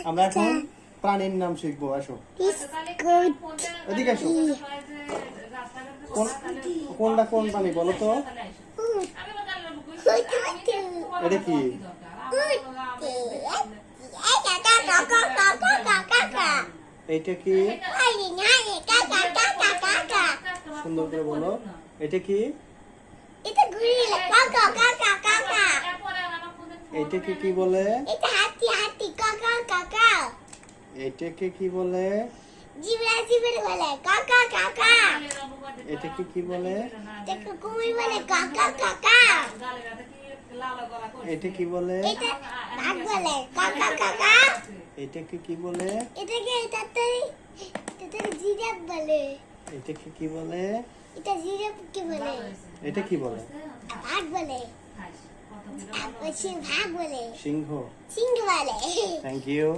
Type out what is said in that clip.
আমরা এখন প্রাণীর নাম শিখবো। আসো এদিকে আসো। কোনটা কোন প্রাণী বলো তো? এটা কি? এইটা কি? সুন্দর করে বলো। এটা কি? এইটাকে কি বলে? এটাকে কি বলে? এটাকে কি বলে? এটা কি বলে? এটাকে কি বলে? এটাকে কি বলে? এটা কি বলে? সিংহ। Thank you.